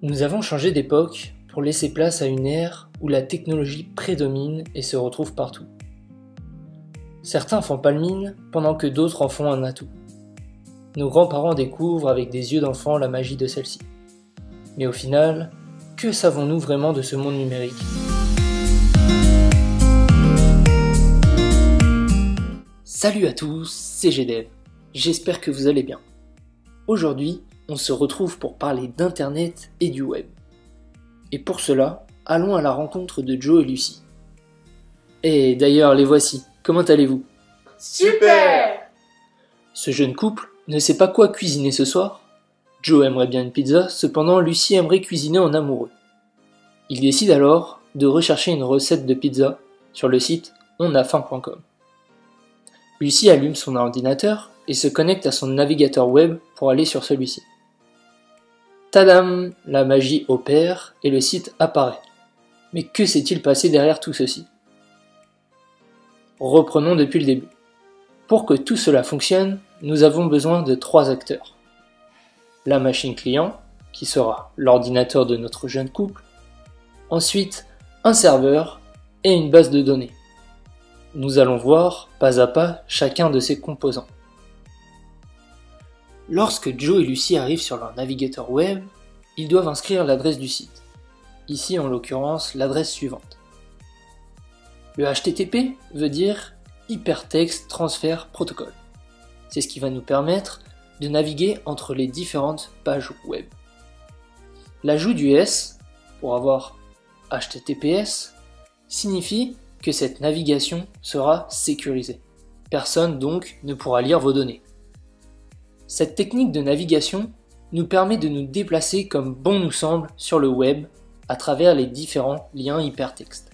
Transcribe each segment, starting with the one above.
Nous avons changé d'époque pour laisser place à une ère où la technologie prédomine et se retrouve partout. Certains font pas le mine pendant que d'autres en font un atout. Nos grands-parents découvrent avec des yeux d'enfant la magie de celle-ci. Mais au final, que savons-nous vraiment de ce monde numérique ? Salut à tous, c'est GDev. J'espère que vous allez bien. Aujourd'hui, on se retrouve pour parler d'Internet et du web. Et pour cela, allons à la rencontre de Joe et Lucie. Et d'ailleurs, les voici. Comment allez-vous ? Super! Ce jeune couple ne sait pas quoi cuisiner ce soir. Joe aimerait bien une pizza, cependant Lucie aimerait cuisiner en amoureux. Ils décident alors de rechercher une recette de pizza sur le site onafaim.com. Lucie allume son ordinateur et se connecte à son navigateur web pour aller sur celui-ci. Tadam! La magie opère et le site apparaît. Mais que s'est-il passé derrière tout ceci ? Reprenons depuis le début. Pour que tout cela fonctionne, nous avons besoin de 3 acteurs. La machine client, qui sera l'ordinateur de notre jeune couple. Ensuite, un serveur et une base de données. Nous allons voir, pas à pas, chacun de ces composants. Lorsque Joe et Lucie arrivent sur leur navigateur web, ils doivent inscrire l'adresse du site. Ici, en l'occurrence, l'adresse suivante. Le HTTP veut dire Hypertext Transfer Protocol. C'est ce qui va nous permettre de naviguer entre les différentes pages web. L'ajout du S, pour avoir HTTPS, signifie que cette navigation sera sécurisée. Personne donc ne pourra lire vos données. Cette technique de navigation nous permet de nous déplacer comme bon nous semble sur le web à travers les différents liens hypertextes.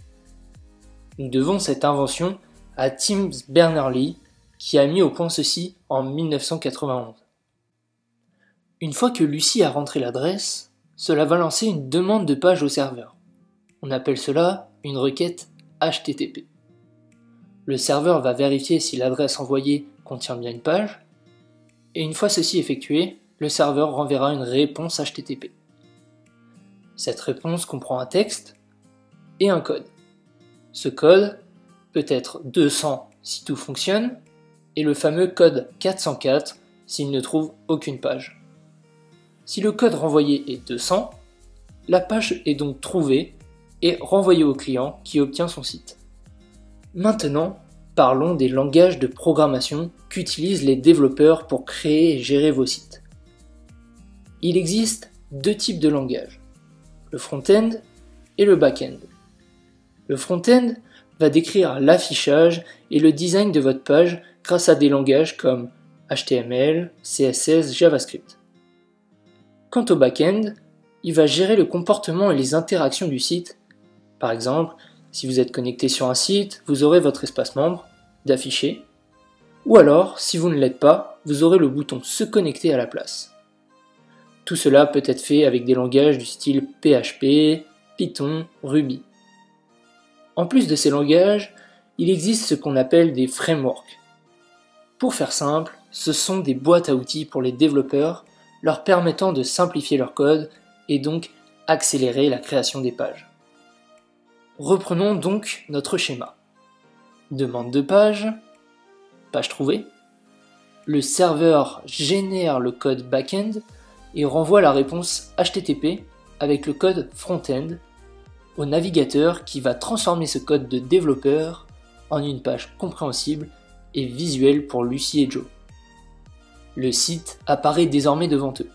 Nous devons cette invention à Tim Berners-Lee qui a mis au point ceci en 1991. Une fois que Lucie a rentré l'adresse, cela va lancer une demande de page au serveur. On appelle cela une requête HTTP. Le serveur va vérifier si l'adresse envoyée contient bien une page, et une fois ceci effectué, le serveur renverra une réponse HTTP. Cette réponse comprend un texte et un code. Ce code peut être 200 si tout fonctionne, et le fameux code 404 s'il ne trouve aucune page. Si le code renvoyé est 200, la page est donc trouvée et renvoyée au client qui obtient son site. Maintenant, parlons des langages de programmation qu'utilisent les développeurs pour créer et gérer vos sites. Il existe 2 types de langages, le front-end et le back-end. Le front-end va décrire l'affichage et le design de votre page grâce à des langages comme HTML, CSS, JavaScript. Quant au back-end, il va gérer le comportement et les interactions du site. Par exemple, si vous êtes connecté sur un site, vous aurez votre espace membre d'afficher. Ou alors, si vous ne l'êtes pas, vous aurez le bouton se connecter à la place. Tout cela peut être fait avec des langages du style PHP, Python, Ruby. En plus de ces langages, il existe ce qu'on appelle des frameworks. Pour faire simple, ce sont des boîtes à outils pour les développeurs, leur permettant de simplifier leur code et donc accélérer la création des pages. Reprenons donc notre schéma. Demande de page, page trouvée. Le serveur génère le code back-end et renvoie la réponse HTTP avec le code front-end au navigateur qui va transformer ce code de développeur en une page compréhensible et visuelle pour Lucie et Joe. Le site apparaît désormais devant eux.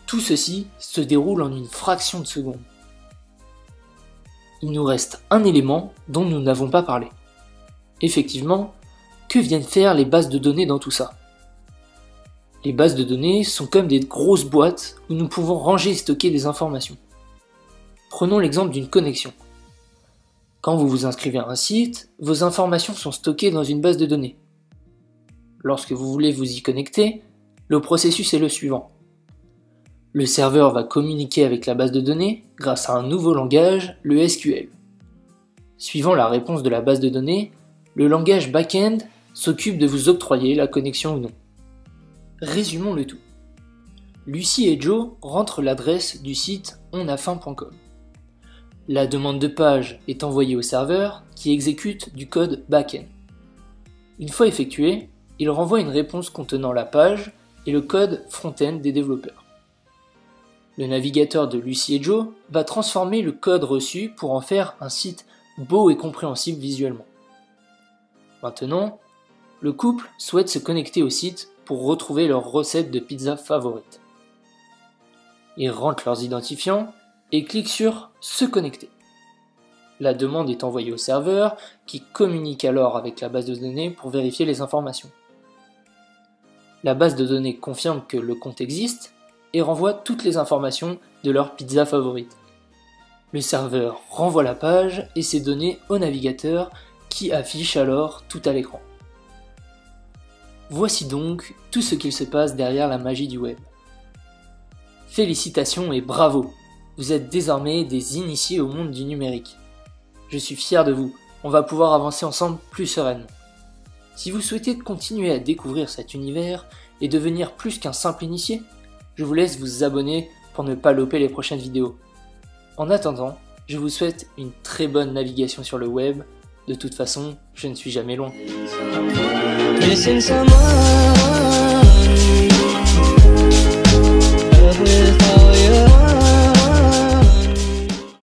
Tout ceci se déroule en une fraction de seconde. Il nous reste un élément dont nous n'avons pas parlé. Effectivement, que viennent faire les bases de données dans tout ça ? Les bases de données sont comme des grosses boîtes où nous pouvons ranger et stocker des informations. Prenons l'exemple d'une connexion. Quand vous vous inscrivez à un site, vos informations sont stockées dans une base de données. Lorsque vous voulez vous y connecter, le processus est le suivant. Le serveur va communiquer avec la base de données grâce à un nouveau langage, le SQL. Suivant la réponse de la base de données, le langage back-end s'occupe de vous octroyer la connexion ou non. Résumons le tout. Lucie et Joe rentrent l'adresse du site onafaim.com. La demande de page est envoyée au serveur qui exécute du code backend. Une fois effectué, il renvoie une réponse contenant la page et le code front-end des développeurs. Le navigateur de Lucie et Joe va transformer le code reçu pour en faire un site beau et compréhensible visuellement. Maintenant, le couple souhaite se connecter au site pour retrouver leur recette de pizza favorite. Ils rentrent leurs identifiants et cliquent sur « Se connecter ». La demande est envoyée au serveur qui communique alors avec la base de données pour vérifier les informations. La base de données confirme que le compte existe et renvoie toutes les informations de leur pizza favorite. Le serveur renvoie la page et ses données au navigateur qui affiche alors tout à l'écran. Voici donc tout ce qu'il se passe derrière la magie du web. Félicitations et bravo! Vous êtes désormais des initiés au monde du numérique. Je suis fier de vous, on va pouvoir avancer ensemble plus sereinement. Si vous souhaitez continuer à découvrir cet univers et devenir plus qu'un simple initié, je vous laisse vous abonner pour ne pas louper les prochaines vidéos. En attendant, je vous souhaite une très bonne navigation sur le web. De toute façon, je ne suis jamais loin. Missing someone with